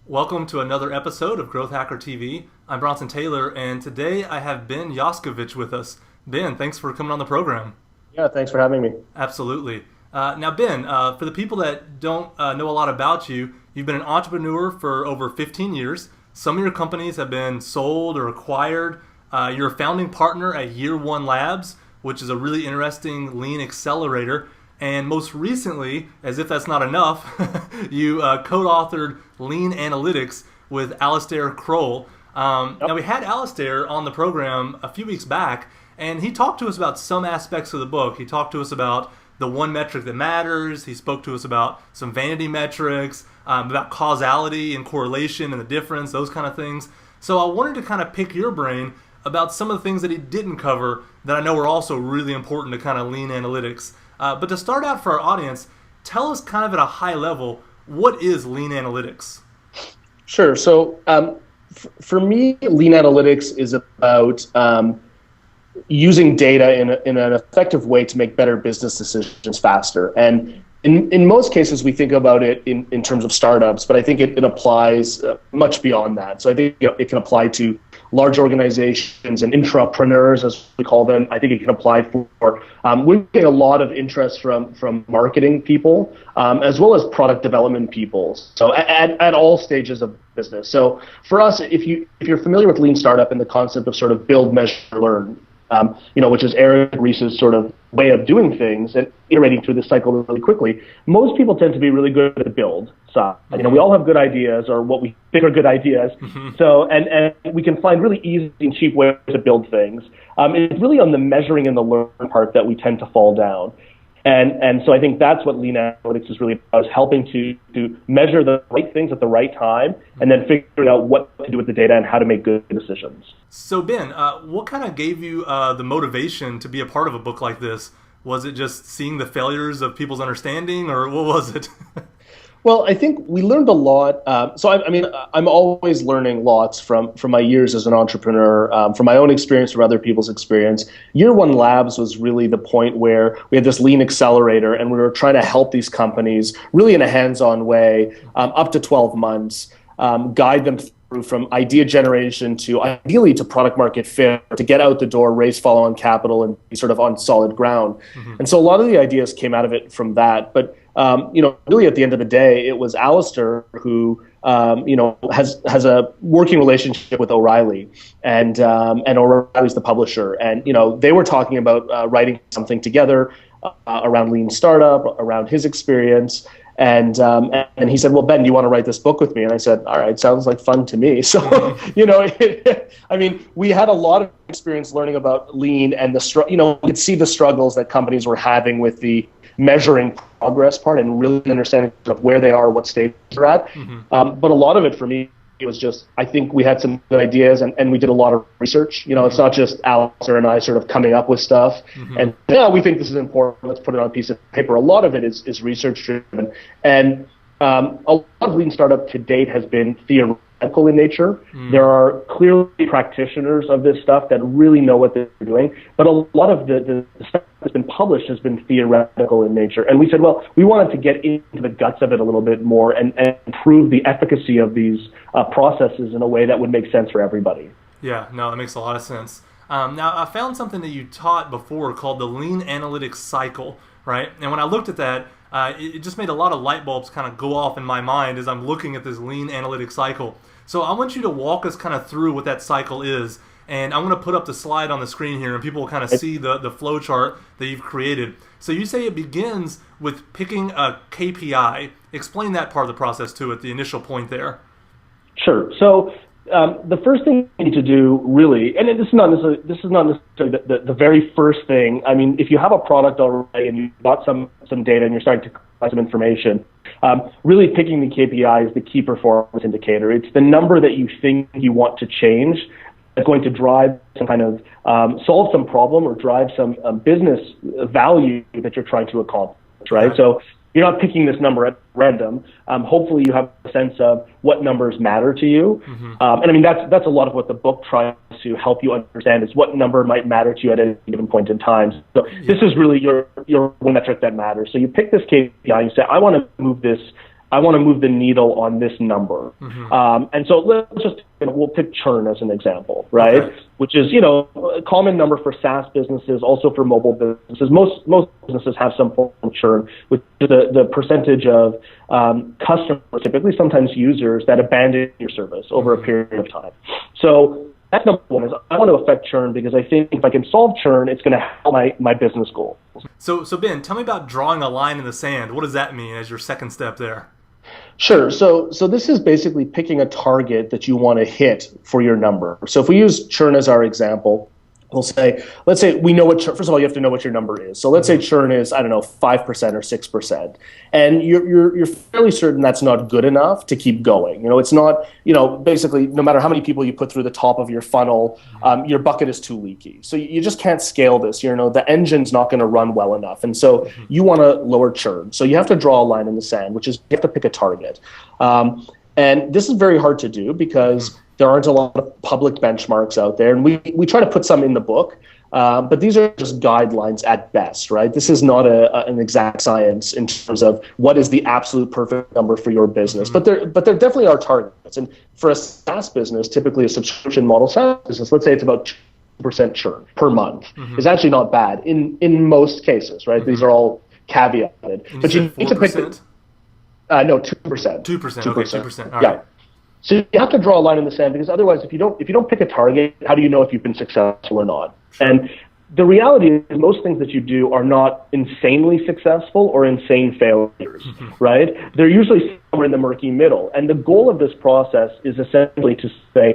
Welcome to another episode of Growth Hacker TV. I'm Bronson Taylor, and today I have Ben Yoskovitz with us. Ben, thanks for coming on the program. Yeah, thanks for having me. Absolutely. Now, Ben, for the people that don't know a lot about you, you've been an entrepreneur for over 15 years. Some of your companies have been sold or acquired. You're a founding partner at Year One Labs, which is a really interesting lean accelerator. And most recently, as if that's not enough, you co-authored Lean Analytics with Alistair Croll. Now, we had Alistair on the program a few weeks back, and he talked to us about some aspects of the book. He talked to us about the one metric that matters. He spoke to us about some vanity metrics, about causality and correlation and the difference, those kind of things. So I wanted to kind of pick your brain about some of the things that he didn't cover that I know are also really important to kind of lean analytics. But to start out for our audience, tell us kind of at a high level, what is lean analytics? Sure. So for me, lean analytics is about using data in an effective way to make better business decisions faster. And in most cases, we think about it in terms of startups, but I think it applies much beyond that. So I think it can apply to large organizations and intrapreneurs, as we call them. I think it can apply for, we're getting a lot of interest from marketing people, as well as product development people. So at all stages of business. So for us, if you're familiar with lean startup and the concept of sort of build, measure, learn, which is Eric Ries's sort of way of doing things and iterating through this cycle really quickly, most people tend to be really good at the build side. We all have good ideas, or what we think are good ideas. So, and we can find really easy and cheap ways to build things. It's really on the measuring and the learn part that we tend to fall down. And so I think that's what lean analytics is really about, is helping to measure the right things at the right time and then figuring out what to do with the data and how to make good decisions. So Ben, what kind of gave you the motivation to be a part of a book like this? Was it just seeing the failures of people's understanding, or what was it? Well, I think we learned a lot. I'm always learning lots from my years as an entrepreneur, from my own experience, from other people's experience. Year One Labs was really the point where we had this lean accelerator, and we were trying to help these companies really in a hands-on way, up to 12 months, guide them through from idea generation to ideally to product market fit, to get out the door, raise follow-on capital, and be sort of on solid ground. And so a lot of the ideas came out of it from that. But really at the end of the day, it was Alistair who, has a working relationship with O'Reilly, and O'Reilly's the publisher. And, they were talking about writing something together around lean startup, around his experience. And he said, well, Ben, do you want to write this book with me? And I said, all right, sounds like fun to me. So, we had a lot of experience learning about lean and we could see the struggles that companies were having with the measuring progress part and really understanding of where they are, what stage they're at. But a lot of it for me, it was just, I think we had some good ideas and we did a lot of research. It's not just Alistair and I sort of coming up with stuff and we think this is important, let's put it on a piece of paper. A lot of it is research driven. And a lot of lean startup to date has been theoretical in nature. There are clearly practitioners of this stuff that really know what they're doing, but a lot of the stuff that's been published has been theoretical in nature. And we said, well, we wanted to get into the guts of it a little bit more and prove the efficacy of these processes in a way that would make sense for everybody. Yeah, no, that makes a lot of sense. Now, I found something that you taught before called the Lean Analytics Cycle, right? And when I looked at that, it just made a lot of light bulbs kind of go off in my mind as I'm looking at this Lean Analytics Cycle. So I want you to walk us kind of through what that cycle is. And I'm going to put up the slide on the screen here, and people will kind of see the flow chart that you've created. So you say it begins with picking a KPI. Explain that part of the process too at the initial point there. Sure. So the first thing you need to do really, and this is not necessarily the very first thing. I mean, if you have a product already and you've got some data and you're starting to collect some information, really picking the KPI is the key performance indicator. It's the number that you think you want to change that's going to drive some kind of solve some problem or drive some business value that you're trying to accomplish, right? So you're not picking this number at random. Hopefully you have a sense of what numbers matter to you. And that's a lot of what the book tries to help you understand, is what number might matter to you at any given point in time. So this is really your one metric that matters. So you pick this KPI and you say, I want to move this I want to move the needle on this number. And so let's just, we'll pick churn as an example, right? Okay. Which is, a common number for SaaS businesses, also for mobile businesses. Most businesses have some form of churn, which is the percentage of customers, typically sometimes users, that abandon your service over a period of time. So that's number one, is I want to affect churn because I think if I can solve churn, it's going to help my business goals. So Ben, tell me about drawing a line in the sand. What does that mean as your second step there? Sure. So this is basically picking a target that you want to hit for your number. So if we use churn as our example, let's say we know what first of all, you have to know what your number is. So let's say churn is, 5% or 6%. And you're fairly certain that's not good enough to keep going. It's not, basically no matter how many people you put through the top of your funnel, your bucket is too leaky. So you just can't scale this. The engine's not going to run well enough. And so you want to lower churn. So you have to draw a line in the sand, which is you have to pick a target. And this is very hard to do because there aren't a lot of public benchmarks out there. And we try to put some in the book, but these are just guidelines at best, right? This is not an exact science in terms of what is the absolute perfect number for your business. But there definitely are targets. And for a SaaS business, typically a subscription model SaaS business, let's say it's about 2% churn per month, is actually not bad in most cases, right? These are all caveated. But you need to pick no, 2%. 2%. Okay, 2%. All yeah. right. So you have to draw a line in the sand because otherwise, if you don't pick a target, how do you know if you've been successful or not? Sure. And the reality is most things that you do are not insanely successful or insane failures, right? They're usually somewhere in the murky middle. And the goal of this process is essentially to say,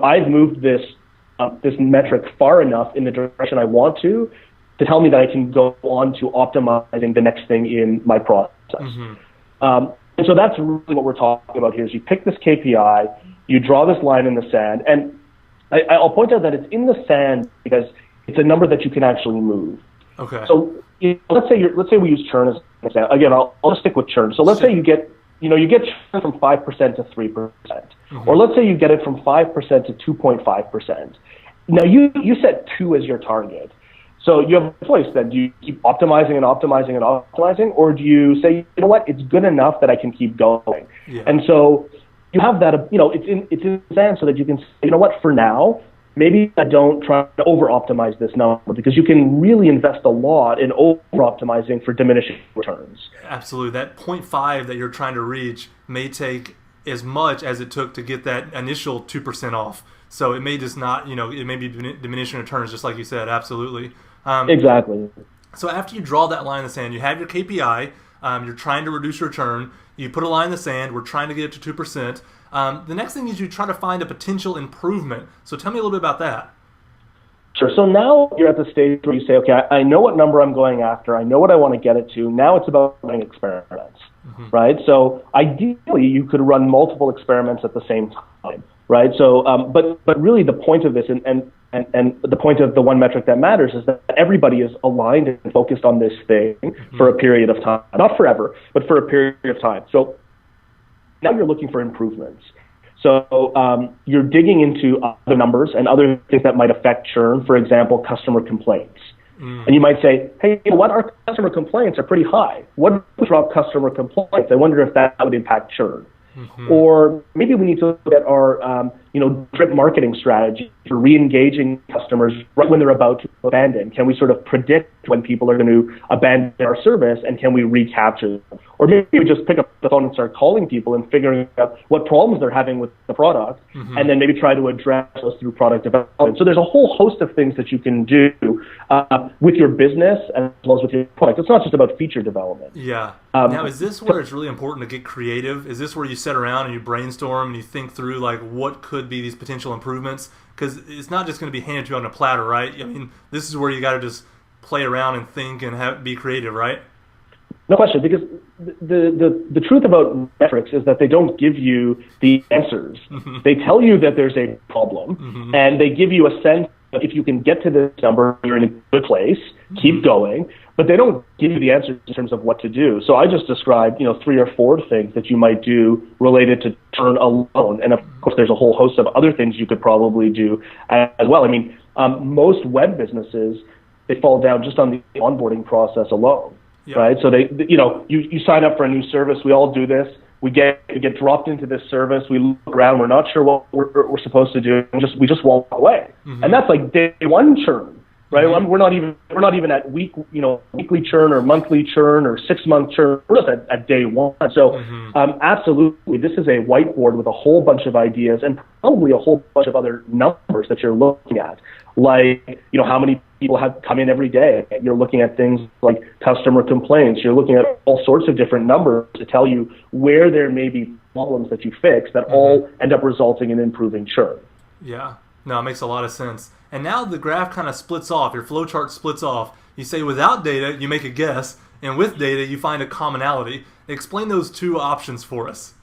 I've moved this metric far enough in the direction I want to tell me that I can go on to optimizing the next thing in my process. And so that's really what we're talking about here is you pick this KPI, you draw this line in the sand, and I'll point out that it's in the sand because it's a number that you can actually move. Okay. So let's say we use churn as an example. Again, I'll just stick with churn. So let's say you get churn from 5% to 3%, or let's say you get it from 5% to 2.5%. Now you set 2 as your target. So you have a choice then. Do you keep optimizing and optimizing and optimizing, or do you say, it's good enough that I can keep going? Yeah. And so you have that, it's in the sand so that you can say, for now, maybe I don't try to over-optimize this number because you can really invest a lot in over-optimizing for diminishing returns. Absolutely. That 0.5 that you're trying to reach may take as much as it took to get that initial 2% off. So it may just not, it may be diminishing returns, just like you said. Absolutely. Exactly. So after you draw that line in the sand, you have your KPI. You're trying to reduce your return. You put a line in the sand. We're trying to get it to 2%. The next thing is you try to find a potential improvement. So tell me a little bit about that. Sure. So now you're at the stage where you say, okay, I know what number I'm going after. I know what I want to get it to. Now it's about running experiments, right? So ideally, you could run multiple experiments at the same time, right? So, but really the point of this and the point of the one metric that matters is that everybody is aligned and focused on this thing for a period of time, not forever, but for a period of time. So now you're looking for improvements. So you're digging into other numbers and other things that might affect churn, for example, customer complaints. And you might say, hey, our customer complaints are pretty high. What if we drop customer complaints? I wonder if that would impact churn. Or maybe we need to look at our drip marketing strategy for re-engaging customers right when they're about to abandon. Can we sort of predict when people are going to abandon our service, and can we recapture them? Or maybe we just pick up the phone and start calling people and figuring out what problems they're having with the product, and then maybe try to address those through product development. So there's a whole host of things that you can do with your business as well as with your product. It's not just about feature development. Yeah. Now, is this where it's really important to get creative? Is this where you sit around and you brainstorm and you think through like what could be these potential improvements? Because it's not just going to be handed to you on a platter, right? I mean, this is where you got to just play around and think and be creative, right? No question, because the truth about metrics is that they don't give you the answers. They tell you that there's a problem, and they give you a sense that if you can get to this number, you're in a good place, keep going, but they don't give you the answers in terms of what to do. So I just described, 3 or 4 things that you might do related to churn alone. And of course, there's a whole host of other things you could probably do as well. I mean, most web businesses, they fall down just on the onboarding process alone. Yep. Right. So you sign up for a new service. We all do this. we get dropped into this service, we look around, we're not sure what we're supposed to do, and we just walk away. And that's like day one churn, right? We're not even at weekly churn or monthly churn or 6-month churn. We're just at day one. So absolutely, this is a whiteboard with a whole bunch of ideas and probably a whole bunch of other numbers that you're looking at, like how many people have come in every day. You're looking at things like customer complaints. You're looking at all sorts of different numbers to tell you where there may be problems that you fix that all end up resulting in improving churn. Yeah, no, it makes a lot of sense. And now the graph kind of splits off. Your flowchart splits off. You say without data, you make a guess, and with data, you find a commonality. Explain those two options for us.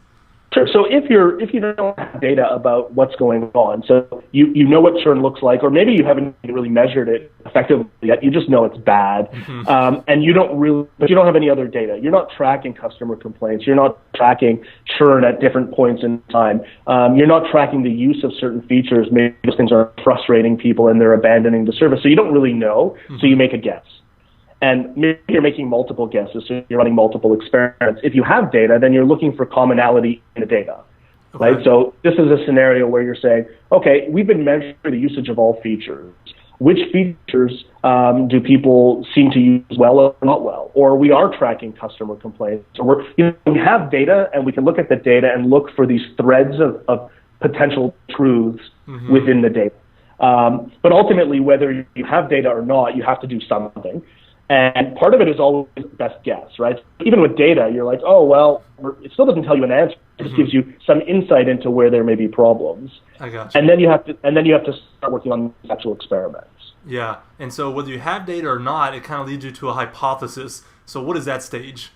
Sure. So if you don't have data about what's going on, so you know what churn looks like, or maybe you haven't really measured it effectively yet, you just know it's bad, and you don't have any other data. You're not tracking customer complaints. You're not tracking churn at different points in time. You're not tracking the use of certain features. Maybe those things are frustrating people and they're abandoning the service. So you don't really know. So you make a guess. And maybe you're making multiple guesses, so you're running multiple experiments. If you have data, then you're looking for commonality in the data, right? So this is a scenario where you're saying, okay, we've been measuring the usage of all features. Which features do people seem to use well or not well? Or we are tracking customer complaints. Or we have data, and we can look at the data and look for these threads of potential truths within the data. But ultimately, whether you have data or not, you have to do something. And part of it is always best guess, right? Even with data, you're like, oh, well, it still doesn't tell you an answer. It just gives you some insight into where there may be problems. I got you. And then you have to start working on actual experiments. Yeah. And so whether you have data or not, it kind of leads you to a hypothesis. So what is that stage?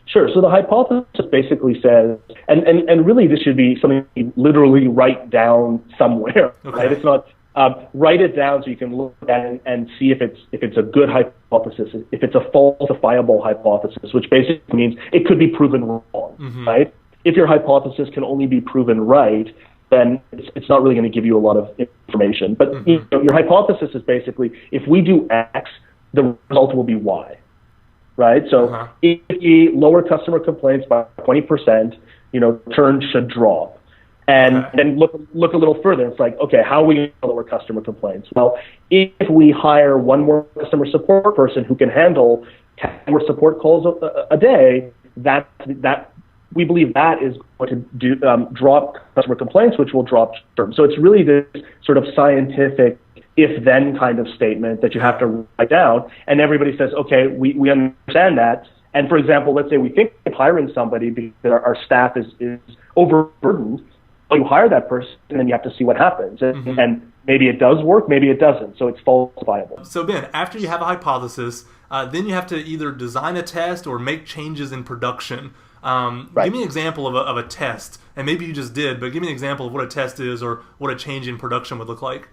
Sure. So the hypothesis basically says, and really this should be something you literally write down somewhere, right? It's not. Write it down so you can look at it and see if it's a good hypothesis, if it's a falsifiable hypothesis, which basically means it could be proven wrong, right? If your hypothesis can only be proven right, then it's not really going to give you a lot of information. But your hypothesis is basically, if we do X, the result will be Y, right? So if we lower customer complaints by 20%, churn should drop. And then look a little further. It's like, okay, how are we going to lower customer complaints? Well, if we hire one more customer support person who can handle 10 more support calls a day, that we believe that is going to drop customer complaints, which will drop churn. So it's really this sort of scientific if-then kind of statement that you have to write down. And everybody says, okay, we understand that. And for example, let's say we think of hiring somebody because our staff is overburdened. You hire that person, and then you have to see what happens. And maybe it does work, maybe it doesn't. So it's falsifiable. So Ben, after you have a hypothesis, then you have to either design a test or make changes in production. Give me an example of a test. And maybe you just did, but give me an example of what a test is or what a change in production would look like.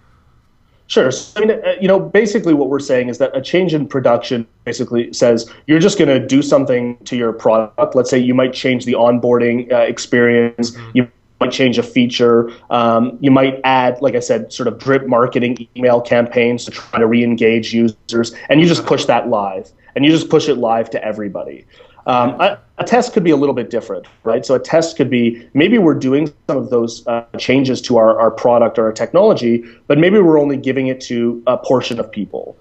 Sure. So, basically what we're saying is that a change in production basically says you're just going to do something to your product. Let's say you might change the onboarding experience. You might change a feature. You might add, like I said, sort of drip marketing email campaigns to try to re-engage users, and you just push that live, and you just push it live to everybody. A test could be a little bit different, right? So a test could be, maybe we're doing some of those changes to our product or our technology, but maybe we're only giving it to a portion of people.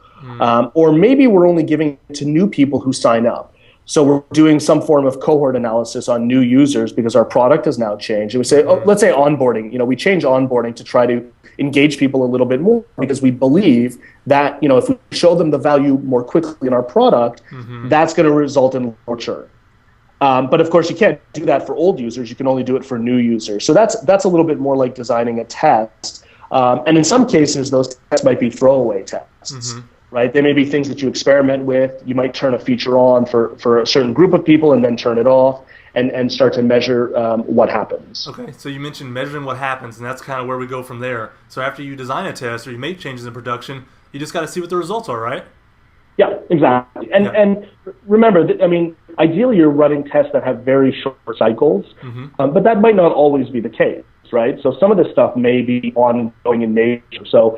Or maybe we're only giving it to new people who sign up. So we're doing some form of cohort analysis on new users because our product has now changed. And we say, let's say onboarding. We change onboarding to try to engage people a little bit more because we believe that, if we show them the value more quickly in our product, that's going to result in lower churn. But of course, you can't do that for old users. You can only do it for new users. So that's a little bit more like designing a test. And in some cases, those tests might be throwaway tests. Right? They may be things that you experiment with. You might turn a feature on for a certain group of people and then turn it off and start to measure what happens. Okay, so you mentioned measuring what happens, and that's kind of where we go from there. So after you design a test or you make changes in production, you just got to see what the results are, right? Yeah, exactly. And remember, ideally you're running tests that have very short cycles, but that might not always be the case, right? So some of this stuff may be ongoing in nature. So,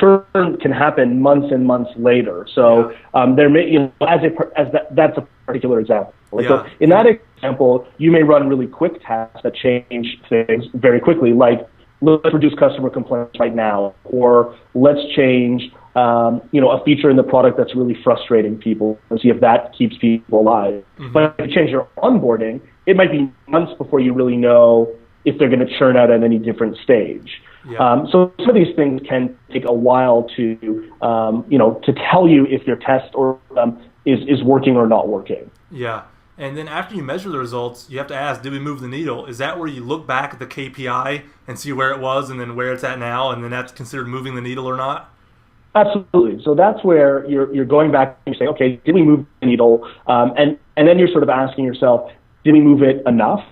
churn can happen months and months later. So there may, that's a particular example. So in that example, you may run really quick tasks that change things very quickly, like let's reduce customer complaints right now, or let's change a feature in the product that's really frustrating people and see if that keeps people alive. But if you change your onboarding, it might be months before you really know if they're going to churn out at any different stage. So some of these things can take a while to tell you if your test or is working or not working. Yeah. And then after you measure the results, you have to ask, did we move the needle? Is that where you look back at the KPI and see where it was and then where it's at now, and then that's considered moving the needle or not? Absolutely. So that's where you're going back and you're saying, okay, did we move the needle? And then you're sort of asking yourself, did we move it enough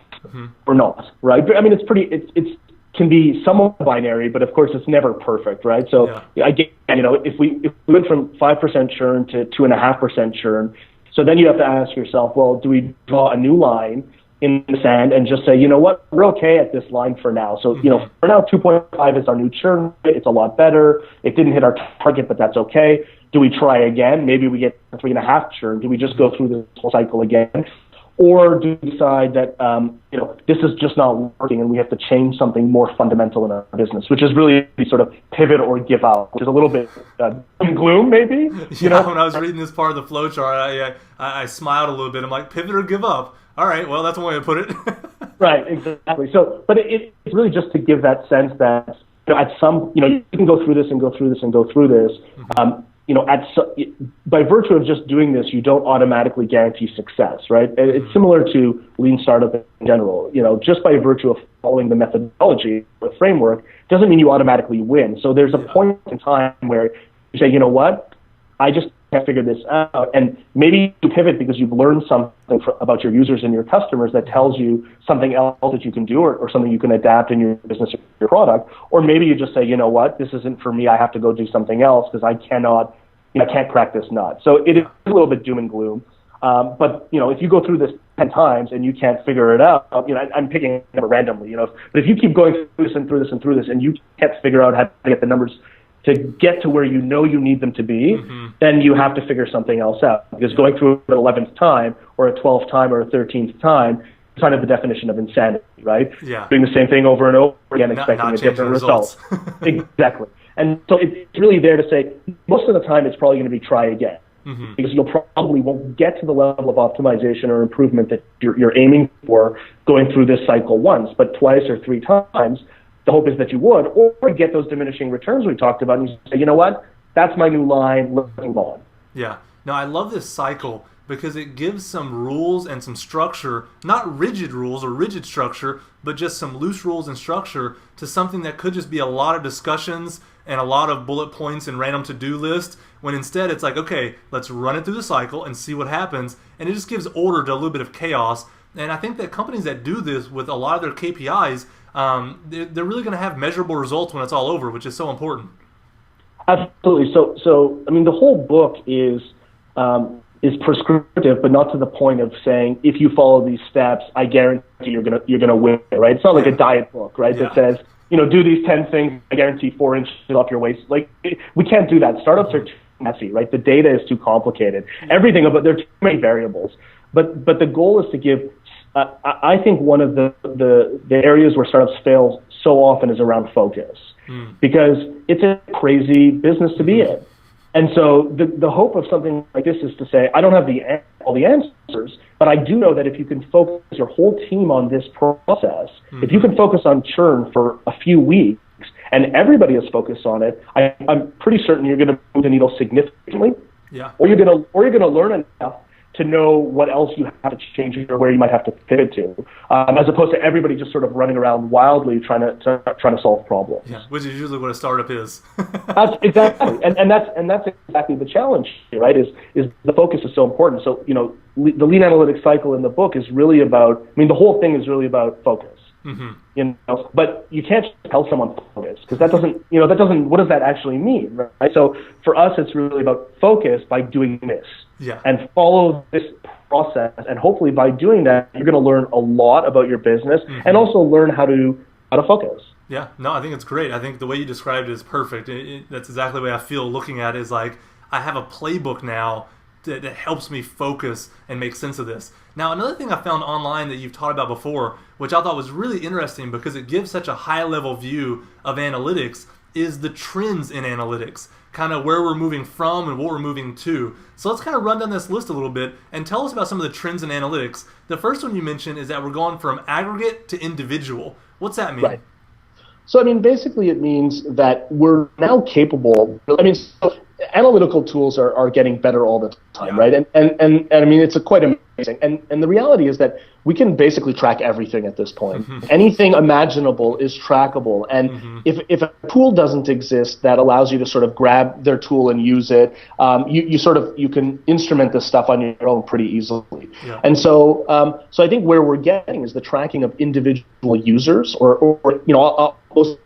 or not? Right? I mean, it can be somewhat binary, but of course it's never perfect, right? So again, if we went from 5% churn to 2.5% churn, so then you have to ask yourself, well, do we draw a new line in the sand and just say, you know what, we're okay at this line for now. So, for now, 2.5 is our new churn rate. It's a lot better. It didn't hit our target, but that's okay. Do we try again? Maybe we get 3.5 churn. Do we just go through this whole cycle again? Or do we decide that, this is just not working and we have to change something more fundamental in our business, which is really sort of pivot or give up, which is a little bit gloom, maybe? When I was reading this part of the flow chart, I smiled a little bit. I'm like, pivot or give up. All right, well, that's one way to put it. Right, exactly. So, but it's really just to give that sense that, at some, you can go through this and go through this and go through this. By virtue of just doing this, you don't automatically guarantee success, right? It's similar to lean startup in general. Just by virtue of following the methodology, the framework, doesn't mean you automatically win. So there's a point in time where you say, you know what, I just can't figure this out. And maybe you pivot because you've learned something about your users and your customers that tells you something else that you can do or something you can adapt in your business or your product. Or maybe you just say, you know what, this isn't for me. I have to go do something else because I can't crack this nut. So it is a little bit doom and gloom. But if you go through this 10 times and you can't figure it out, I'm picking a number randomly, but if you keep going through this and through this and through this and you can't figure out how to get the numbers to get to where you need them to be, then you have to figure something else out. Because going through an 11th time or a 12th time or a 13th time is kind of the definition of insanity, right? Yeah. Doing the same thing over and over again, expecting a different result. Exactly. And so it's really there to say, most of the time it's probably going to be try again. Because you'll probably won't get to the level of optimization or improvement that you're aiming for going through this cycle once, but twice or 3 times. The hope is that you would, or you get those diminishing returns we talked about, and you say, you know what, that's my new line, let's move on. Yeah. No, I love this cycle because it gives some rules and some structure, not rigid rules or rigid structure, but just some loose rules and structure to something that could just be a lot of discussions and a lot of bullet points and random to-do lists, when instead it's like, okay, let's run it through the cycle and see what happens, and it just gives order to a little bit of chaos. And I think that companies that do this with a lot of their KPIs, they're really going to have measurable results when it's all over, which is so important. Absolutely. So I mean, the whole book is prescriptive, but not to the point of saying if you follow these steps, I guarantee you're gonna win. Right? It's not like a diet book, right? That says do these 10 things, I guarantee 4 inches off your waist. Like we can't do that. Startups are too messy, right? The data is too complicated. Everything about there are too many variables. But the goal is to give. I think one of the areas where startups fail so often is around focus, because it's a crazy business to be in. And so the hope of something like this is to say, I don't have all the answers, but I do know that if you can focus your whole team on this process, if you can focus on churn for a few weeks and everybody is focused on it, I'm pretty certain you're going to move the needle significantly. Yeah. Or you're going to learn enough to know what else you have to change or where you might have to pivot to, as opposed to everybody just sort of running around wildly trying to solve problems. Yeah, which is usually what a startup is. That's exactly, and that's exactly the challenge, right? Is the focus is so important. So the lean analytics cycle in the book is really about. I mean, the whole thing is really about focus. But you can't just tell someone focus because that doesn't. What does that actually mean, right? So for us, it's really about focus by doing this. Yeah. And follow this process, and hopefully by doing that, you're going to learn a lot about your business, and also learn how to how to focus. Yeah, no, I think it's great. I think the way you described it is perfect. That's exactly the way I feel looking at it, is like I have a playbook now that helps me focus and make sense of this. Now, another thing I found online that you've taught about before, which I thought was really interesting because it gives such a high-level view of analytics, is the trends in analytics, kind of where we're moving from and what we're moving to. So let's kind of run down this list a little bit and tell us about some of the trends in analytics. The first one you mentioned is that we're going from aggregate to individual. What's that mean? Right. So, I mean, basically it means that we're now capable, so analytical tools are getting better all the time, right? And I mean, it's quite amazing. And the reality is that we can basically track everything at this point. Anything imaginable is trackable. And if a tool doesn't exist that allows you to sort of grab their tool and use it, you can instrument this stuff on your own pretty easily. Yeah. And so I think where we're getting is the tracking of individual users, or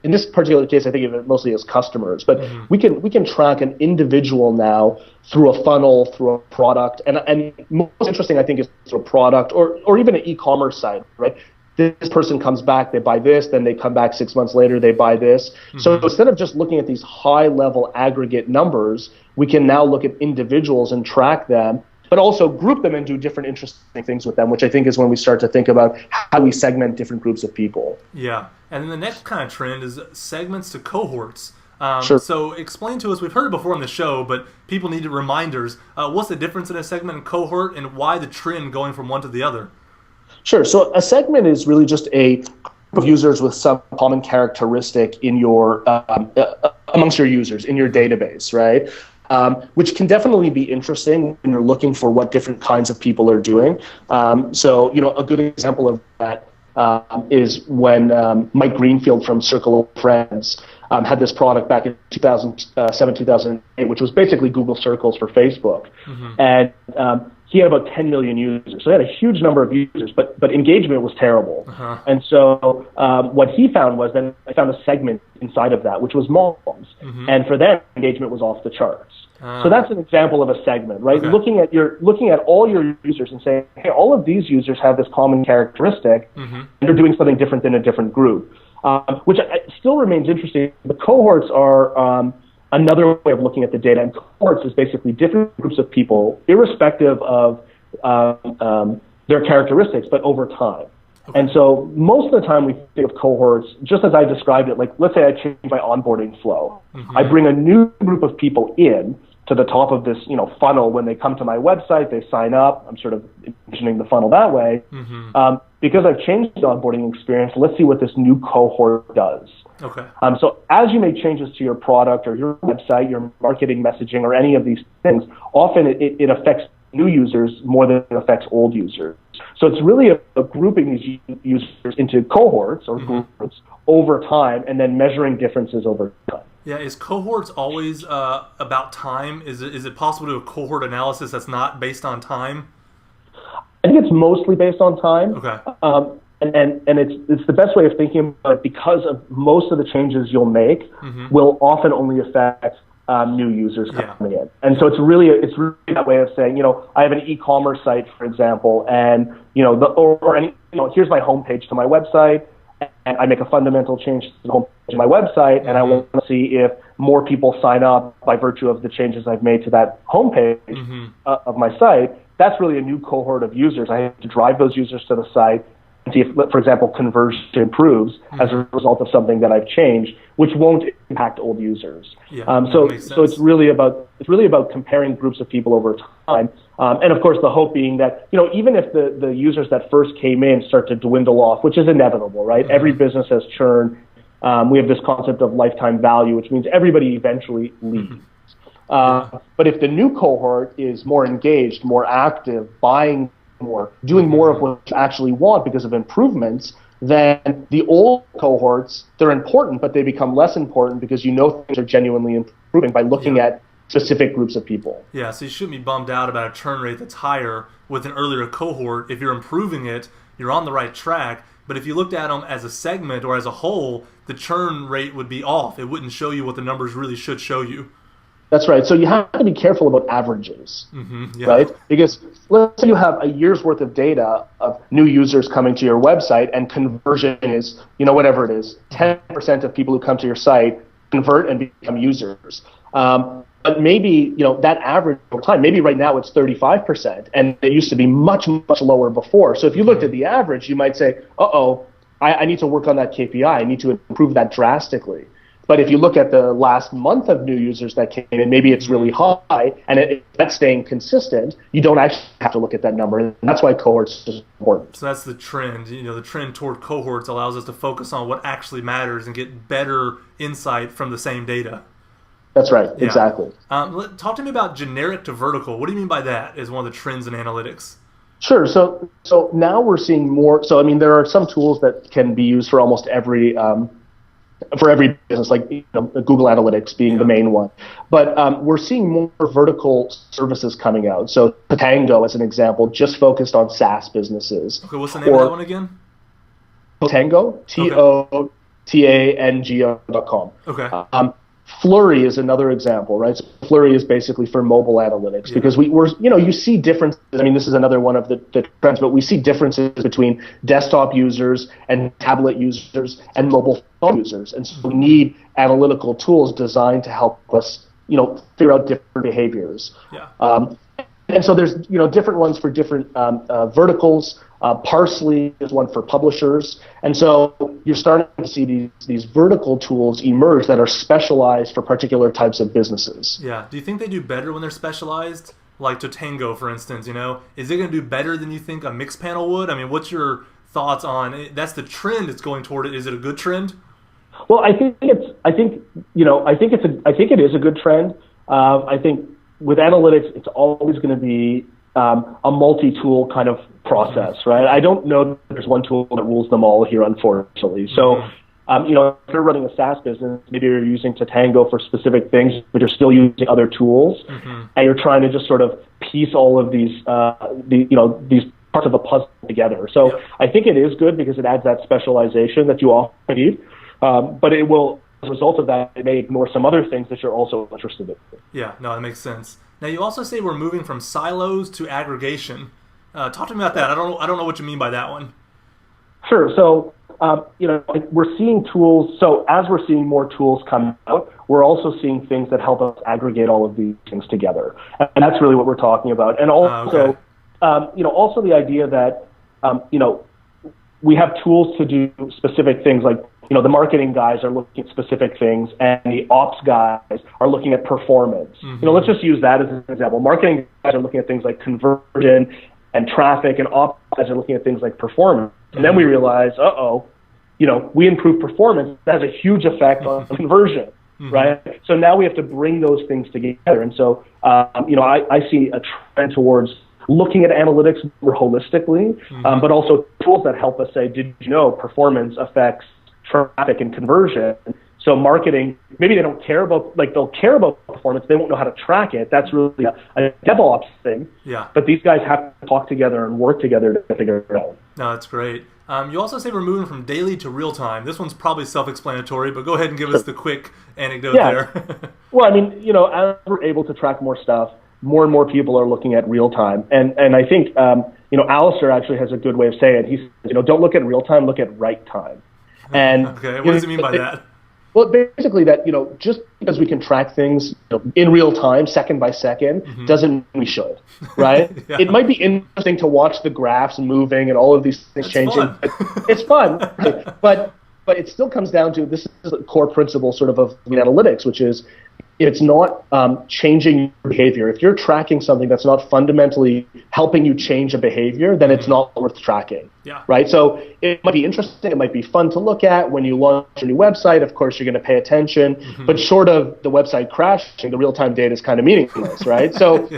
in this particular case, I think of it mostly as customers, but we can track an individual now through a funnel, through a product, and most interesting, I think, is through a product or even an e-commerce site, right? This person comes back, they buy this, then they come back 6 months later, they buy this. So instead of just looking at these high-level aggregate numbers, we can now look at individuals and track them, but also group them and do different interesting things with them, which I think is when we start to think about how we segment different groups of people. Yeah, and then the next kind of trend is segments to cohorts. Sure. So explain to us, we've heard it before on the show, but people need reminders. What's the difference in a segment and cohort, and why the trend going from one to the other? Sure. So a segment is really just a group of users with some common characteristic in your amongst your users in your database, right? Which can definitely be interesting when you're looking for what different kinds of people are doing. So, a good example of that is when Mike Greenfield from Circle of Friends had this product back in 2007, 2008, which was basically Google Circles for Facebook. And he had about 10 million users. So he had a huge number of users, but engagement was terrible. And so what he found was then I found a segment inside of that, which was moms. And for them, engagement was off the charts. So that's an example of a segment, right? Okay. Looking at all your users and saying, hey, all of these users have this common characteristic, and they're doing something different than a different group, which still remains interesting. The cohorts are another way of looking at the data, and cohorts is basically different groups of people, irrespective of their characteristics, but over time. Okay. And so most of the time we think of cohorts, just as I described it, like let's say I change my onboarding flow. I bring a new group of people in to the top of this funnel. When they come to my website, they sign up. I'm sort of envisioning the funnel that way. Because I've changed the onboarding experience, let's see what this new cohort does. Okay. So as you make changes to your product or your website, your marketing messaging, or any of these things, often it affects new users more than it affects old users. So it's really a grouping these users into cohorts or groups over time, and then measuring differences over time. Yeah, is cohorts always about time? Is it possible to do a cohort analysis that's not based on time? I think it's mostly based on time. Okay. And it's the best way of thinking about it, because of most of the changes you'll make will often only affect new users coming in. And so it's really that way of saying, I have an e-commerce site, for example, and here's my homepage to my website, and I make a fundamental change to the homepage of my website, and I want to see if more people sign up by virtue of the changes I've made to that homepage of my site. That's really a new cohort of users. I have to drive those users to the site and see if, for example, conversion improves as a result of something that I've changed, which won't impact old users. Yeah, so it's really about comparing groups of people over time. And of course, the hope being that, even if the users that first came in start to dwindle off, which is inevitable, right? Every business has churn. We have this concept of lifetime value, which means everybody eventually leaves. But if the new cohort is more engaged, more active, buying more, doing more of what you actually want because of improvements, then the old cohorts, they're important, but they become less important because things are genuinely improving by looking at specific groups of people. Yeah, so you shouldn't be bummed out about a churn rate that's higher with an earlier cohort. If you're improving it, you're on the right track. But if you looked at them as a segment or as a whole, the churn rate would be off. It wouldn't show you what the numbers really should show you. That's right. So you have to be careful about averages, Yeah. right? Because let's say you have a year's worth of data of new users coming to your website, and conversion is, whatever it is, 10% of people who come to your site convert and become users. But maybe, that average over time, maybe right now it's 35%, and it used to be much, much lower before. So if you looked at the average, you might say, I need to work on that KPI. I need to improve that drastically. But if you look at the last month of new users that came in, maybe it's really high, and if that's staying consistent, you don't actually have to look at that number. And that's why cohorts is important. So that's the trend. The trend toward cohorts allows us to focus on what actually matters and get better insight from the same data. That's right. Yeah. Exactly. Talk to me about generic to vertical. What do you mean by that as one of the trends in analytics? Sure. So now we're seeing more. So, there are some tools that can be used for almost every business, like Google Analytics being the main one. But we're seeing more vertical services coming out. So Tango, as an example, just focused on SaaS businesses. Okay, what's the name of that one again? Tango, TOTANGO.com. Okay. Flurry is another example, right? So Flurry is basically for mobile analytics because you see differences. This is another one of the trends, but we see differences between desktop users and tablet users and mobile phone users. And so we need analytical tools designed to help us, figure out different behaviors. Yeah. And so there's, different ones for different verticals. Parsley is one for publishers. And so you're starting to see these vertical tools emerge that are specialized for particular types of businesses. Yeah. Do you think they do better when they're specialized? Like to Tango, for instance, is it going to do better than you think a Mixpanel would? What's your thoughts on it? That's the trend it's going toward. Is it a good trend? Well, I think it is a good trend. I think with analytics, it's always going to be a multi-tool kind of process, right? I don't know that there's one tool that rules them all here, unfortunately. So, if you're running a SaaS business, maybe you're using Tatango for specific things, but you're still using other tools, and you're trying to just sort of piece all of these parts of a puzzle together. So I think it is good because it adds that specialization that you often need, but it will, as a result of that, it may ignore some other things that you're also interested in. Yeah, no, that makes sense. Now, you also say we're moving from silos to aggregation. Talk to me about that. I don't know what you mean by that one. Sure. So, we're seeing tools. So as we're seeing more tools come out, we're also seeing things that help us aggregate all of these things together. And that's really what we're talking about. And also, also the idea that, we have tools to do specific things like, the marketing guys are looking at specific things and the ops guys are looking at performance. Let's just use that as an example. Marketing guys are looking at things like conversion and traffic, and ops guys are looking at things like performance. And then we realize, we improve performance. That has a huge effect on conversion, right? So now we have to bring those things together. And so, I see a trend towards looking at analytics more holistically, but also tools that help us say, did you know performance affects traffic and conversion? So marketing, maybe they don't care about, they'll care about performance, they won't know how to track it. That's really a DevOps thing. Yeah. But these guys have to talk together and work together to figure it out. No, that's great. You also say we're moving from daily to real time. This one's probably self-explanatory, but go ahead and give us the quick anecdote there. Well, as we're able to track more stuff, more and more people are looking at real time. And I think, Alistair actually has a good way of saying it. He says, don't look at real time, look at right time. And okay, what does he mean by that? Well, basically that, just because we can track things in real time, second by second, doesn't mean we should, right? Yeah. It might be interesting to watch the graphs moving and all of these things changing. It's fun, right? But it still comes down to, this is a core principle sort of analytics, which is, it's not changing your behavior. If you're tracking something that's not fundamentally helping you change a behavior, then it's not worth tracking. Yeah. Right? So it might be interesting. It might be fun to look at. When you launch a new website, of course, you're going to pay attention. But short of the website crashing, the real-time data is kind of meaningless, right? So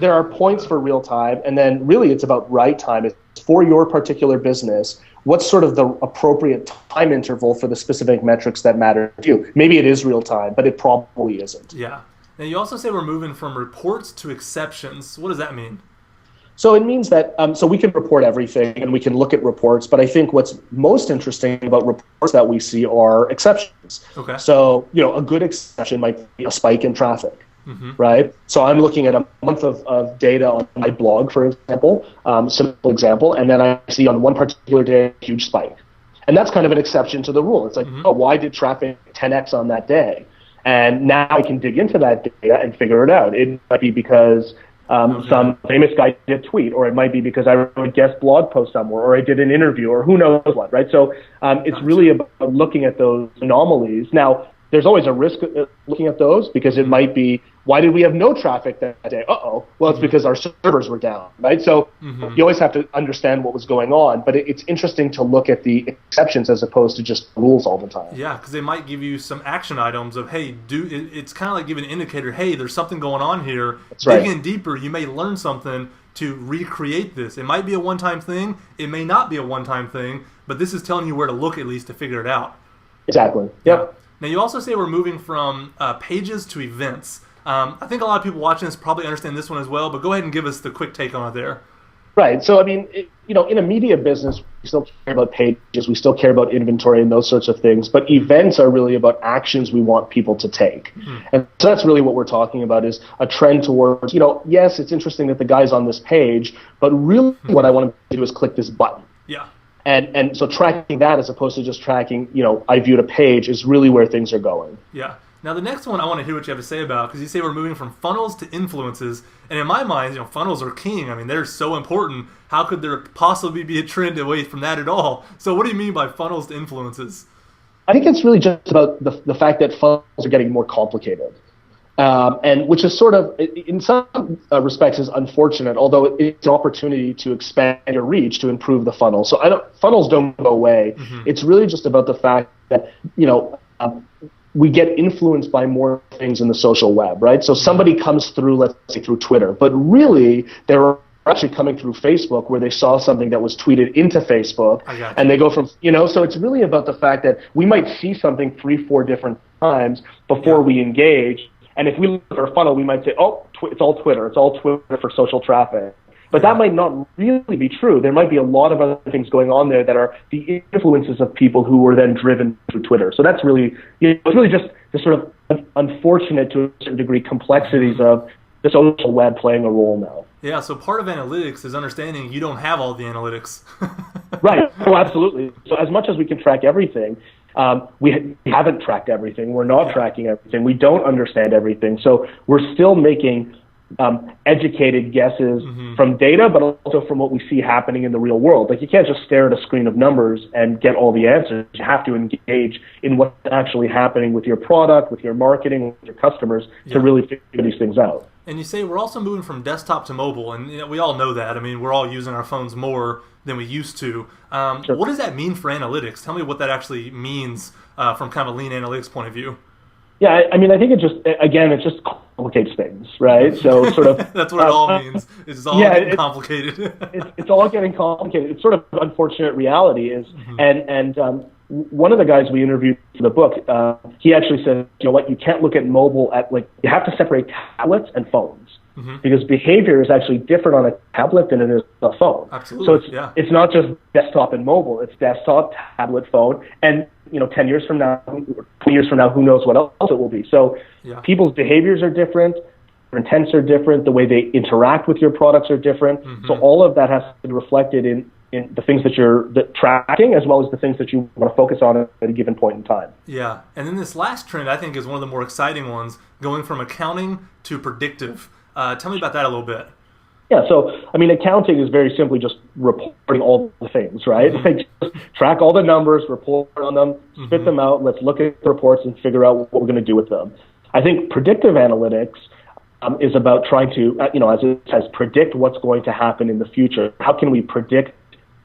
there are points for real-time, and then really it's about right time. It's for your particular business. What's sort of the appropriate time interval for the specific metrics that matter to you? Maybe it is real time, but it probably isn't. Yeah. Now, you also say we're moving from reports to exceptions. What does that mean? So it means that, so we can report everything and we can look at reports, but I think what's most interesting about reports that we see are exceptions. Okay. So, a good exception might be a spike in traffic, right? So I'm looking at a month of data on my blog, for example, simple example, and then I see on one particular day a huge spike. And that's kind of an exception to the rule. It's like, why did traffic 10x on that day? And now I can dig into that data and figure it out. It might be because some famous guy did a tweet, or it might be because I wrote a guest blog post somewhere, or I did an interview, or who knows what, right? So it's really about looking at those anomalies. Now, there's always a risk of looking at those, because it might be, why did we have no traffic that day? Well, it's because our servers were down, right? So you always have to understand what was going on, but it's interesting to look at the exceptions as opposed to just rules all the time. Yeah, because they might give you some action items of, hey, it's kind of like giving an indicator, hey, there's something going on here. That's Dig right. in deeper, you may learn something to recreate this. It might be a one-time thing, it may not be a one-time thing, but this is telling you where to look at least to figure it out. Exactly. Yep. Yeah. Now, you also say we're moving from pages to events. I think a lot of people watching this probably understand this one as well, but go ahead and give us the quick take on it there. Right. So, I mean, in a media business, we still care about pages, we still care about inventory and those sorts of things, but events are really about actions we want people to take. And so that's really what we're talking about, is a trend towards, yes, it's interesting that the guy's on this page, but really what I want to do is click this button. Yeah. And so tracking that as opposed to just tracking, I viewed a page, is really where things are going. Yeah. Now, the next one I want to hear what you have to say about, because you say we're moving from funnels to influences, and in my mind, funnels are king. I mean, they're so important. How could there possibly be a trend away from that at all? So what do you mean by funnels to influences? I think it's really just about the fact that funnels are getting more complicated. And which is sort of, in some respects, is unfortunate, although it's an opportunity to expand your reach to improve the funnel. So funnels don't go away. It's really just about the fact that, we get influenced by more things in the social web, right? So somebody comes through, let's say, through Twitter, but really they're actually coming through Facebook, where they saw something that was tweeted into Facebook, and they go from, so it's really about the fact that we might see something 3-4 different times before we engage. And if we look at our funnel, we might say, it's all Twitter. It's all Twitter for social traffic. But that might not really be true. There might be a lot of other things going on there that are the influences of people who were then driven through Twitter. So that's really, it's really just the sort of unfortunate, to a certain degree, complexities of the social web playing a role now. Yeah, so part of analytics is understanding you don't have all the analytics. Right. Oh, absolutely. So as much as we can track everything, we haven't tracked everything. We're not tracking everything. We don't understand everything. So we're still making educated guesses from data, but also from what we see happening in the real world. Like, you can't just stare at a screen of numbers and get all the answers. You have to engage in what's actually happening with your product, with your marketing, with your customers to really figure these things out. And you say we're also moving from desktop to mobile, and we all know that. I mean, we're all using our phones more than we used to. Sure. What does that mean for analytics? Tell me what that actually means from kind of a lean analytics point of view. Yeah, I mean, I think it just complicates things, right? So sort of that's what it all means. It's all getting complicated. it's all getting complicated. It's sort of unfortunate reality is, and one of the guys we interviewed for the book, he actually said, you can't look at mobile you have to separate tablets and phones. Because behavior is actually different on a tablet than it is on a phone. Absolutely. So it's not just desktop and mobile. It's desktop, tablet, phone, and 10 years from now, 20 years from now, who knows what else it will be. So people's behaviors are different, their intents are different, the way they interact with your products are different. So all of that has to be reflected in the things that you're tracking, as well as the things that you want to focus on at a given point in time. Yeah, and then this last trend I think is one of the more exciting ones, going from accounting to predictive. Tell me about that a little bit. Yeah, so, I mean, accounting is very simply just reporting all the things, right? Like, just track all the numbers, report on them, spit them out, let's look at the reports and figure out what we're going to do with them. I think predictive analytics is about trying to, as it says, predict what's going to happen in the future. How can we predict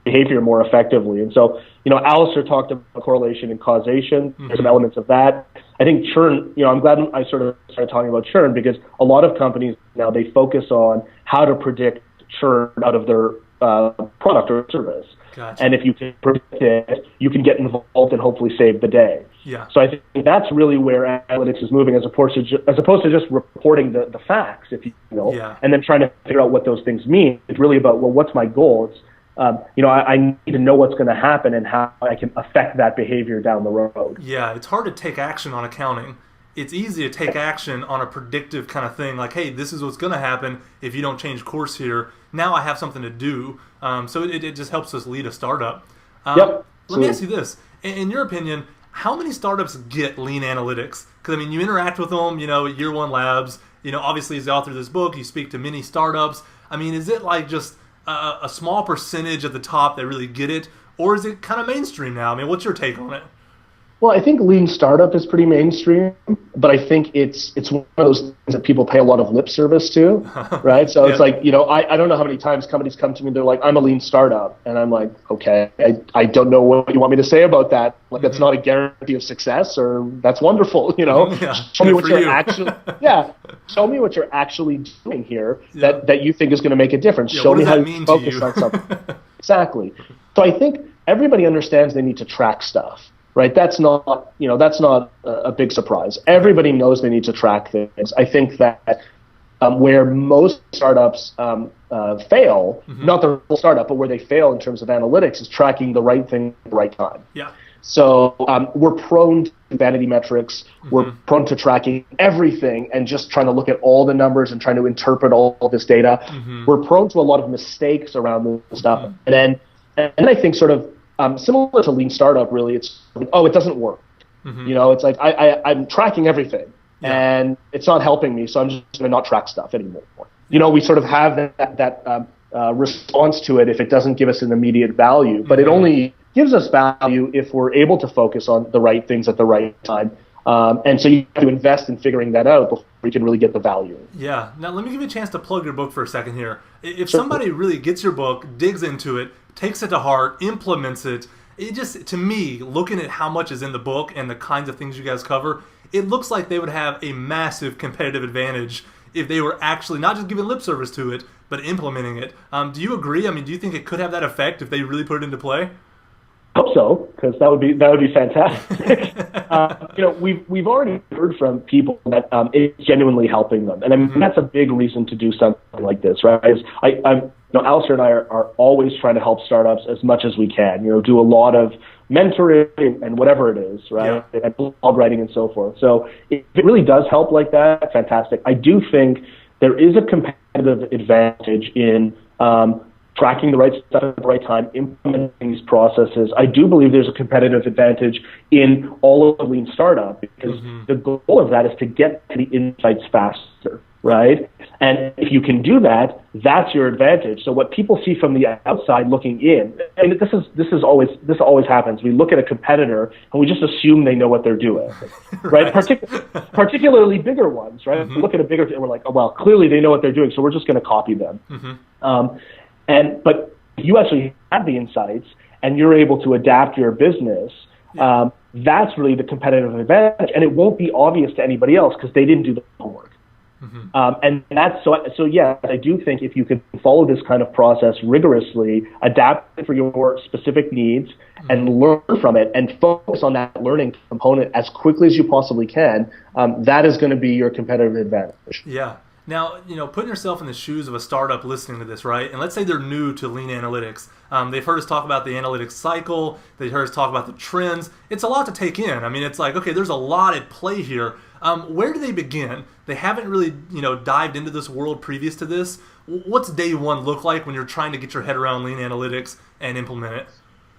behavior more effectively? And so, Alistair talked about correlation and causation. There's some elements of that. I think churn, I'm glad I sort of started talking about churn, because a lot of companies now, they focus on how to predict churn out of their product or service. Gotcha. And if you can predict it, you can get involved and hopefully save the day. Yeah. So I think that's really where analytics is moving, as opposed to just reporting the facts, if you will, and then trying to figure out what those things mean. It's really about, well, what's my goal? It's I need to know what's going to happen and how I can affect that behavior down the road. Yeah, it's hard to take action on accounting. It's easy to take action on a predictive kind of thing, like, hey, this is what's going to happen if you don't change course here. Now I have something to do. So it just helps us lead a startup. Yep. Let me ask you this. In your opinion, how many startups get lean analytics? Because, I mean, you interact with them, at Year One Labs. Obviously, as the author of this book, you speak to many startups. I mean, is it like just a small percentage at the top that really get it? Or is it kind of mainstream now? I mean, what's your take on it? Well, I think lean startup is pretty mainstream, but I think it's one of those things that people pay a lot of lip service to, right? So it's like, I don't know how many times companies come to me and they're like, I'm a lean startup. And I'm like, okay, I don't know what you want me to say about that. Like, that's not a guarantee of success, or that's wonderful, Show me what you're actually, show me what you're actually doing here that you think is going to make a difference. Show me how you focus on something. Exactly. So I think everybody understands they need to track stuff. Right, that's not a big surprise. Everybody knows they need to track things. I think that where most startups fail, not the whole startup, but where they fail in terms of analytics, is tracking the right thing at the right time. Yeah. So we're prone to vanity metrics. We're prone to tracking everything and just trying to look at all the numbers and trying to interpret all this data. We're prone to a lot of mistakes around this stuff, and I think sort of. Similar to lean startup, really, it's like, it doesn't work. It's like I'm tracking everything, and it's not helping me, so I'm just going to not track stuff anymore. We sort of have that response to it if it doesn't give us an immediate value, but it only gives us value if we're able to focus on the right things at the right time. And so you have to invest in figuring that out before you can really get the value. Yeah. Now, let me give you a chance to plug your book for a second here. If somebody really gets your book, digs into it, takes it to heart, implements it, it just, to me, looking at how much is in the book and the kinds of things you guys cover, it looks like they would have a massive competitive advantage if they were actually not just giving lip service to it, but implementing it. Do you agree? I mean, do you think it could have that effect if they really put it into play? Hope so, because that would be fantastic. We've already heard from people that it's genuinely helping them, and I mean that's a big reason to do something like this, right? Alistair and I are always trying to help startups as much as we can. Do a lot of mentoring and whatever it is, right? Yeah. And blog writing and so forth. So if it really does help like that, fantastic. I do think there is a competitive advantage in tracking the right stuff at the right time, implementing these processes. I do believe there's a competitive advantage in all of lean startup, because the goal of that is to get to the insights faster, right? And if you can do that, that's your advantage. So what people see from the outside looking in, and this always happens. We look at a competitor and we just assume they know what they're doing, right? Particularly bigger ones, right? We look at a bigger, and we're like, oh well, clearly they know what they're doing, so we're just going to copy them. But you actually have the insights and you're able to adapt your business. That's really the competitive advantage, and it won't be obvious to anybody else because they didn't do the homework. And that's so yeah, I do think if you could follow this kind of process rigorously, adapt it for your specific needs and learn from it and focus on that learning component as quickly as you possibly can, that is going to be your competitive advantage. Yeah. Now, putting yourself in the shoes of a startup listening to this, right? And let's say they're new to lean analytics. They've heard us talk about the analytics cycle. They've heard us talk about the trends. It's a lot to take in. I mean, it's like, okay, there's a lot at play here. Where do they begin? They haven't really, dived into this world previous to this. What's day one look like when you're trying to get your head around lean analytics and implement it?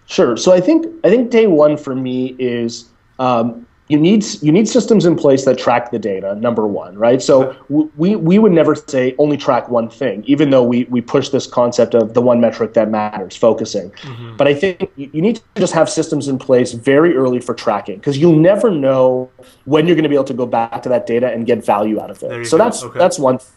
Sure. So I think day one for me is you need systems in place that track the data, number one, right? So we would never say only track one thing, even though we push this concept of the one metric that matters, focusing. But I think you need to just have systems in place very early for tracking, because you'll never know when you're going to be able to go back to that data and get value out of it. So that's one thing.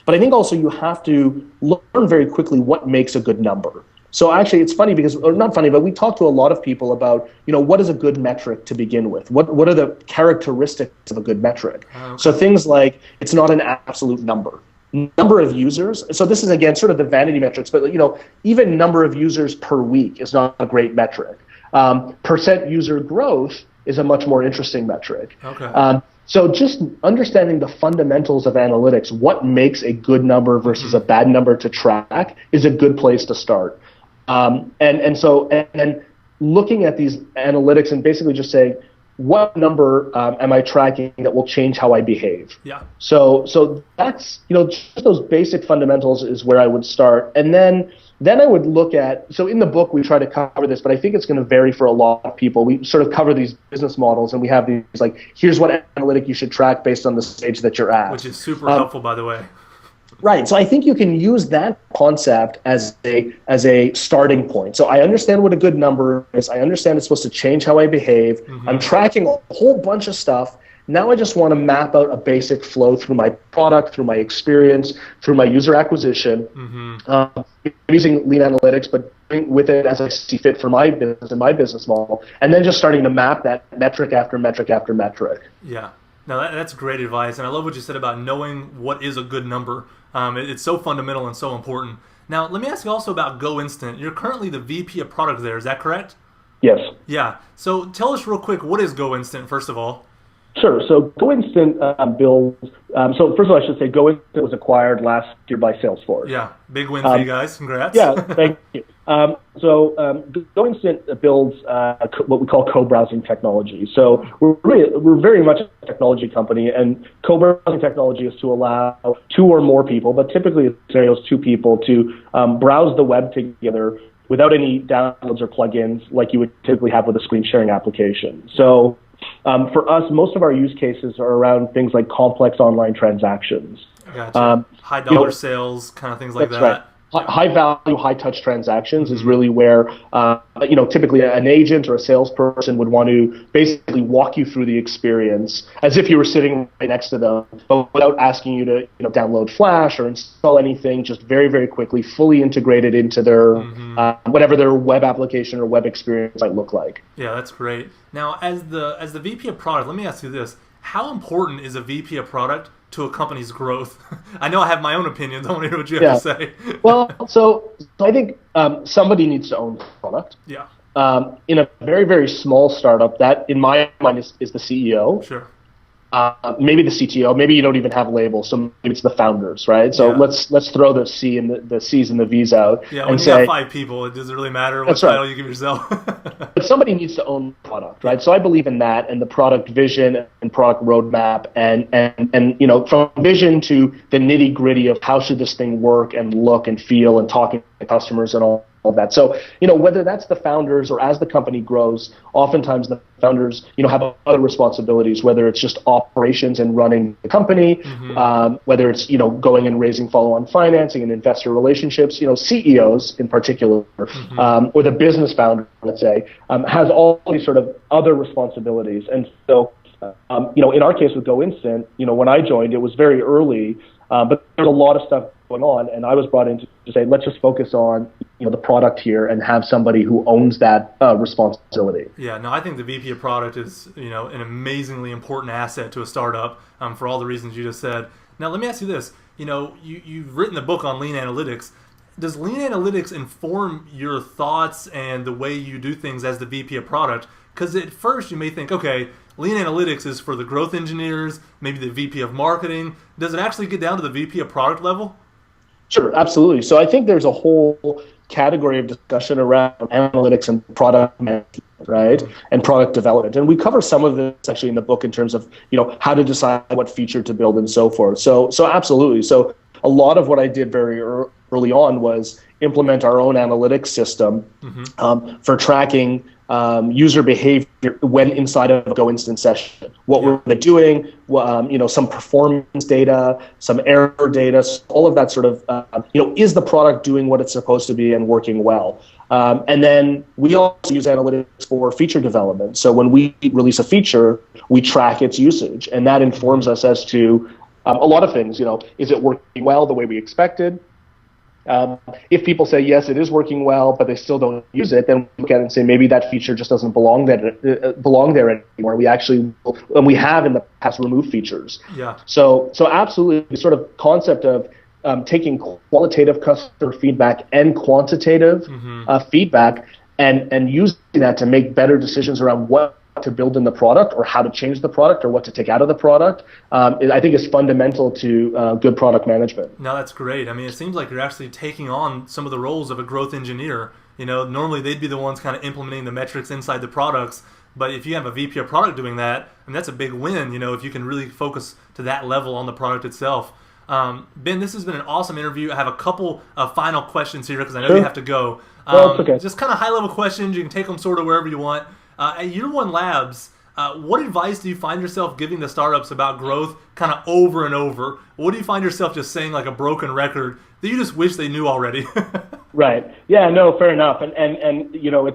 But I think also you have to learn very quickly what makes a good number. So actually, it's funny because, or not funny, but we talk to a lot of people about, what is a good metric to begin with? What are the characteristics of a good metric? So things like, it's not an absolute number, number of users. So this is, again, sort of the vanity metrics, but even number of users per week is not a great metric. Percent user growth is a much more interesting metric. Okay. So just understanding the fundamentals of analytics, what makes a good number versus a bad number to track, is a good place to start. And then looking at these analytics and basically just saying, what number am I tracking that will change how I behave? Yeah. So that's, just those basic fundamentals is where I would start. And then I would look at, so in the book we try to cover this, but I think it's going to vary for a lot of people. We sort of cover these business models, and we have these like, here's what analytic you should track based on the stage that you're at. Which is super helpful, by the way. Right. So I think you can use that concept as a starting point. So I understand what a good number is. I understand it's supposed to change how I behave. Mm-hmm. I'm tracking a whole bunch of stuff. Now I just want to map out a basic flow through my product, through my experience, through my user acquisition. Mm-hmm. I'm using lean analytics, but with it as I see fit for my business and my business model, and then just starting to map that metric after metric after metric. Yeah. No, that's great advice, and I love what you said about knowing what is a good number. It's so fundamental and so important. Now, let me ask you also about GoInstant. You're currently the VP of product there, is that correct? Yes. Yeah. So tell us real quick, what is GoInstant, first of all? Sure. So GoInstant builds. So first of all, I should say GoInstant was acquired last year by Salesforce. Yeah, big win for you guys. Congrats. Yeah, thank you. GoInstant builds what we call co-browsing technology. So we're very much a technology company, and co-browsing technology is to allow two or more people, but typically in scenarios 2 people, to browse the web together without any downloads or plugins like you would typically have with a screen sharing application. So for us, most of our use cases are around things like complex online transactions. Gotcha. High dollar sales, kind of things like that. Right. High value, high touch transactions is really where, typically an agent or a salesperson would want to basically walk you through the experience as if you were sitting right next to them, but without asking you to, download Flash or install anything, just very, very quickly, fully integrated into their, whatever their web application or web experience might look like. Yeah, that's great. Now, as the VP of product, let me ask you this. How important is a VP of product to a company's growth? I know I have my own opinions. I want to hear what you have to say. Well, so I think somebody needs to own the product. Yeah. In a very, very small startup, that in my mind is the CEO. Sure. Maybe the CTO. Maybe you don't even have labels, so maybe it's the founders, right? So let's throw the C and the C's and the V's out. Yeah, when you have 5 people, it doesn't really matter what title you give yourself. But somebody needs to own the product, right? So I believe in that, and the product vision and product roadmap, and from vision to the nitty gritty of how should this thing work and look and feel and talking to customers and all that. So, whether that's the founders or as the company grows, oftentimes the founders, have other responsibilities, whether it's just operations and running the company, whether it's, going and raising follow-on financing and investor relationships, CEOs in particular, or the business founder, let's say, has all these sort of other responsibilities. And so, in our case with GoInstant, when I joined, it was very early, but there's a lot of stuff going on, and I was brought in to say, let's just focus on the product here and have somebody who owns that responsibility. Yeah, no, I think the VP of product is an amazingly important asset to a startup for all the reasons you just said. Now, let me ask you this. You've written the book on lean analytics. Does lean analytics inform your thoughts and the way you do things as the VP of product? Because at first you may think, okay, lean analytics is for the growth engineers, maybe the VP of marketing. Does it actually get down to the VP of product level? Sure, absolutely. So I think there's a whole category of discussion around analytics and product management, right? And product development. And we cover some of this actually in the book in terms of, how to decide what feature to build and so forth. So absolutely. So a lot of what I did very early on was implement our own analytics system for tracking user behavior when inside of a GoInstant session. What were they doing? Some performance data, some error data, all of that sort of, is the product doing what it's supposed to be and working well? And then we also use analytics for feature development. So when we release a feature, we track its usage, and that informs us as to a lot of things. Is it working well the way we expected? If people say, yes, it is working well, but they still don't use it, then we look at it and say, maybe that feature just doesn't belong there anymore. We actually, and we have in the past removed features. Yeah. So absolutely, the sort of concept of taking qualitative customer feedback and quantitative feedback and using that to make better decisions around what to build in the product or how to change the product or what to take out of the product, I think is fundamental to good product management. No, that's great. I mean, it seems like you're actually taking on some of the roles of a growth engineer. You know, normally they'd be the ones kind of implementing the metrics inside the products, but if you have a VP of product doing that, I mean, that's a big win, you know, if you can really focus to that level on the product itself. Ben, this has been an awesome interview. I have a couple of final questions here because I know you have to go. It's okay. Just kind of high-level questions. You can take them sort of wherever you want. At Year One Labs, what advice do you find yourself giving the startups about growth kind of over and over? What do you find yourself just saying like a broken record that you just wish they knew already? Right. Yeah, no, fair enough. And you know,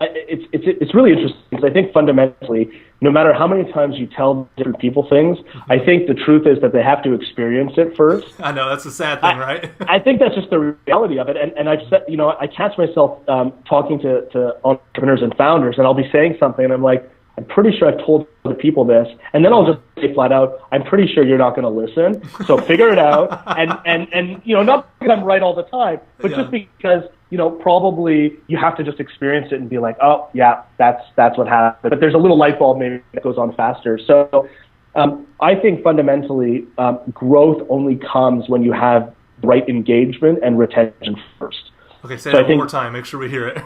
it's really interesting because I think fundamentally, no matter how many times you tell different people things, I think the truth is that they have to experience it first. I know, that's the sad thing, right? I think that's just the reality of it. And I've said, you know, I catch myself talking to entrepreneurs and founders, and I'll be saying something, and I'm like, I'm pretty sure I've told other people this, and then I'll just say flat out, I'm pretty sure you're not going to listen. So figure it out, and you know, not because I'm right all the time, but just because, you know, probably you have to just experience it and be like, oh yeah, that's what happened. But there's a little light bulb maybe that goes on faster. So I think fundamentally, growth only comes when you have the right engagement and retention first. Okay, say that one more time. Make sure we hear it.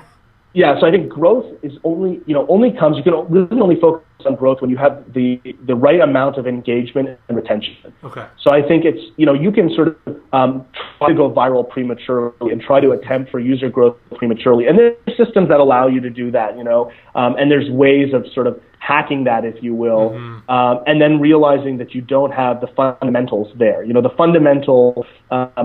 Yeah, so I think growth is only comes, you can really only focus on growth when you have the right amount of engagement and retention. Okay. So I think it's, you know, you can sort of try to go viral prematurely and try to attempt for user growth prematurely. And there's systems that allow you to do that, you know, and there's ways of sort of hacking that, if you will, and then realizing that you don't have the fundamentals there. You know, the fundamental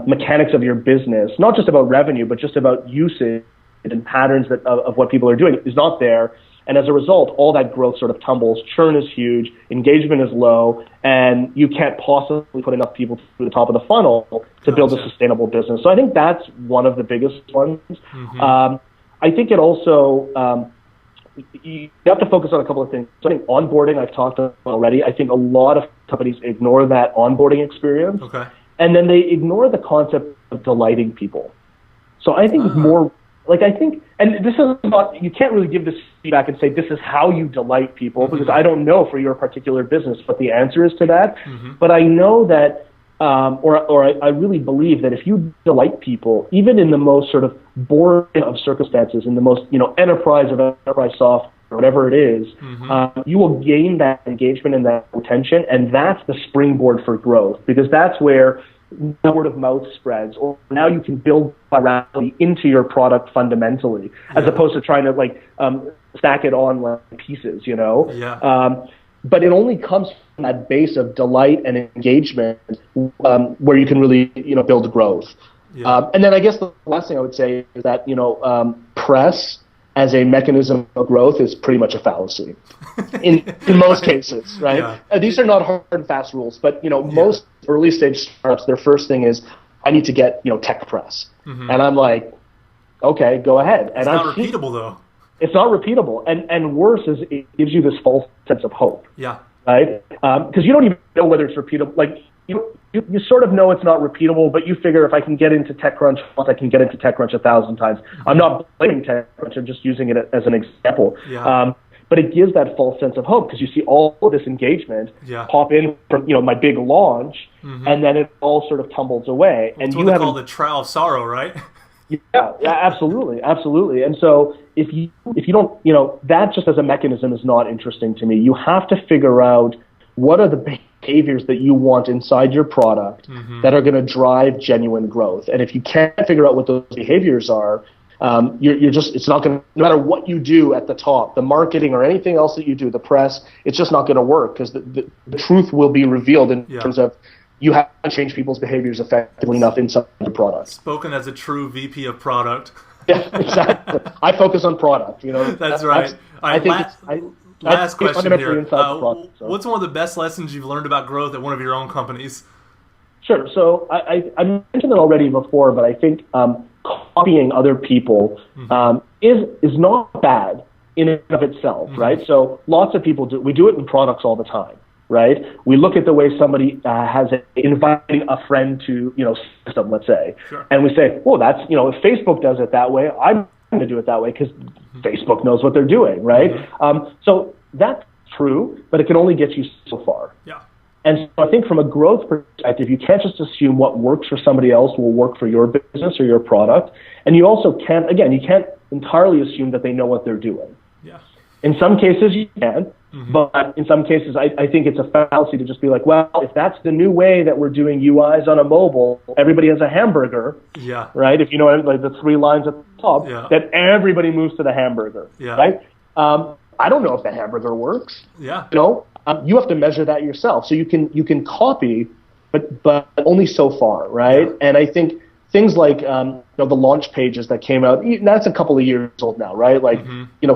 mechanics of your business, not just about revenue, but just about usage and patterns of what people are doing is not there. And as a result, all that growth sort of tumbles. Churn is huge, engagement is low, and you can't possibly put enough people through the top of the funnel to build a sustainable business. So I think that's one of the biggest ones. I think it also, you have to focus on a couple of things. So I think onboarding, I've talked about already. I think a lot of companies ignore that onboarding experience. Okay. And then they ignore the concept of delighting people. So I think it's more, like, I think, and this is not, you can't really give this feedback and say this is how you delight people, because I don't know for your particular business what the answer is to that. But I know that, I really believe that if you delight people, even in the most sort of boring of circumstances, in the most, you know, enterprise of enterprise software, whatever it is, you will gain that engagement and that retention, and that's the springboard for growth, because that's where word of mouth spreads, or now you can build virality into your product fundamentally, as opposed to trying to like stack it on like pieces, you know. But it only comes from that base of delight and engagement, where you can really, you know, build growth. And then I guess the last thing I would say is that, you know, press as a mechanism of growth is pretty much a fallacy in most cases, right? These are not hard and fast rules, but, you know, most early stage startups, their first thing is, I need to get, you know, tech press. And I'm like, okay, go ahead. And it's not repeatable though. It's not repeatable. And worse is it gives you this false sense of hope. Right? Because you don't even know whether it's repeatable. Like, you sort of know it's not repeatable, but you figure if I can get into TechCrunch once, I can get into TechCrunch 1,000 times. I'm not blaming TechCrunch, I'm just using it as an example. But it gives that false sense of hope, because you see all of this engagement pop in from, you know, my big launch, and then it all sort of tumbles away. That's what they call the trial of sorrow, right? Yeah, absolutely. And so if you don't, you know, that just as a mechanism is not interesting to me. You have to figure out what are the behaviors that you want inside your product that are going to drive genuine growth. And if you can't figure out what those behaviors are, you're just, it's not going to, no matter what you do at the top, the marketing or anything else that you do, the press, it's just not going to work, because the truth will be revealed in terms of you haven't changed people's behaviors effectively enough inside the product. Spoken as a true VP of product. Yeah, exactly. I focus on product, you know. That's right. I think last question here. Product, so. What's one of the best lessons you've learned about growth at one of your own companies? Sure. So I mentioned it already before, but I think copying other people is not bad in and of itself, right? So lots of people do. We do it in products all the time. right? We look at the way somebody has inviting a friend to, system, let's say, Sure. and we say, well, that's, if Facebook does it that way, I'm going to do it that way because Facebook knows what they're doing, right? So that's true, but it can only get you so far. Yeah. And so I think from a growth perspective, you can't just assume what works for somebody else will work for your business or your product. And you also can't entirely assume that they know what they're doing. Yeah. In some cases you can, but in some cases I think it's a fallacy to just be like, well, if that's the new way that we're doing UIs on a mobile, everybody has a hamburger, right? If you know, like the 3 lines at the top, that everybody moves to the hamburger, right? I don't know if the hamburger works. Yeah. You have to measure that yourself. So you can copy, but only so far, right? Yeah. And I think things like the launch pages that came out, that's a couple of years old now, right? Like,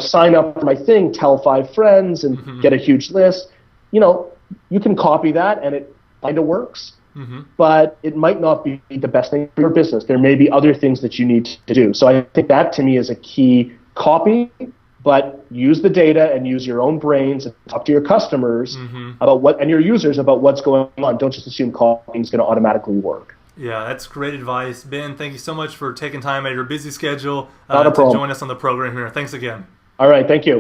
sign up for my thing, tell 5 friends, and get a huge list. You can copy that, and it kind of works. But it might not be the best thing for your business. There may be other things that you need to do. So I think that to me is a key. Copy, but use the data and use your own brains and talk to your customers about and your users about what's going on. Don't just assume copying is going to automatically work. Yeah, that's great advice. Ben, thank you so much for taking time out of your busy schedule Not a to problem. join us on the program here. Thanks again. All right, thank you.